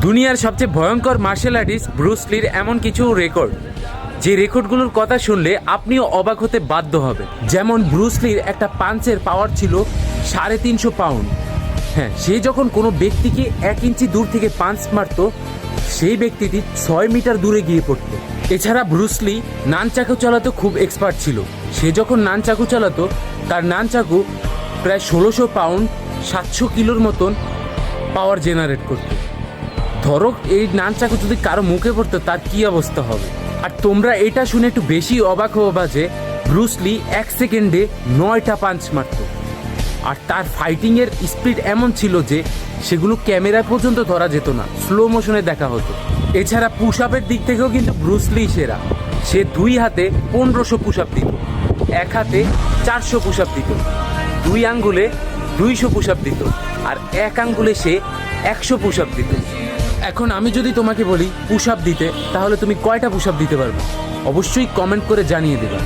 দুনিয়ার সবচেয়ে ভয়ঙ্কর মার্শাল আর্টিস্ট ব্রুস লির এমন কিছু রেকর্ড, যে রেকর্ডগুলোর কথা শুনলে আপনিও অবাক হতে বাধ্য হবেন। যেমন ব্রুস লির একটা পাঞ্চের পাওয়ার ছিল 350 পাউন্ড। হ্যাঁ, সে যখন কোনো ব্যক্তিকে 1 ইঞ্চি দূর থেকে পাঞ্চ মারত, সেই ব্যক্তিটি 6 মিটার দূরে গিয়ে পড়ত। এছাড়া ব্রুস লি নানচাকু চালাতে খুব এক্সপার্ট ছিল। সে যখন নানচাকু চালাতো, তার নানচাকু প্রায় 1600 পাউন্ড 700 কিলোর মতন পাওয়ার জেনারেট করত। ধরো এই নানচাকু যদি কারো মুখে পড়তো, তার কি অবস্থা হবে। আর তোমরা এটা শুনে একটু বেশি অবাক হবা যে ব্রুস লি 1 সেকেন্ডে 9টা পাঞ্চ মারত। আর তার ফাইটিংয়ের স্পিড এমন ছিল যে সেগুলো ক্যামেরায় পর্যন্ত ধরা যেত না, স্লো মোশনে দেখা হতো। এছাড়া পুশ আপের দিক থেকেও কিন্তু ব্রুস লি সেরা। সে 2 হাতে 1500 পুশ আপ দিত, 1 হাতে 400 পুশ আপ দিত, 2 আঙ্গুলে 200 পুশ আপ দিত, আর 1 আঙ্গুলে সে 100 পুশ আপ দিত। এখন আমি যদি তোমাকে বলি পুশ আপ দিতে, তাহলে তুমি কয়টা পুশ আপ দিতে পারবে? অবশ্যই কমেন্ট করে জানিয়ে দেবে।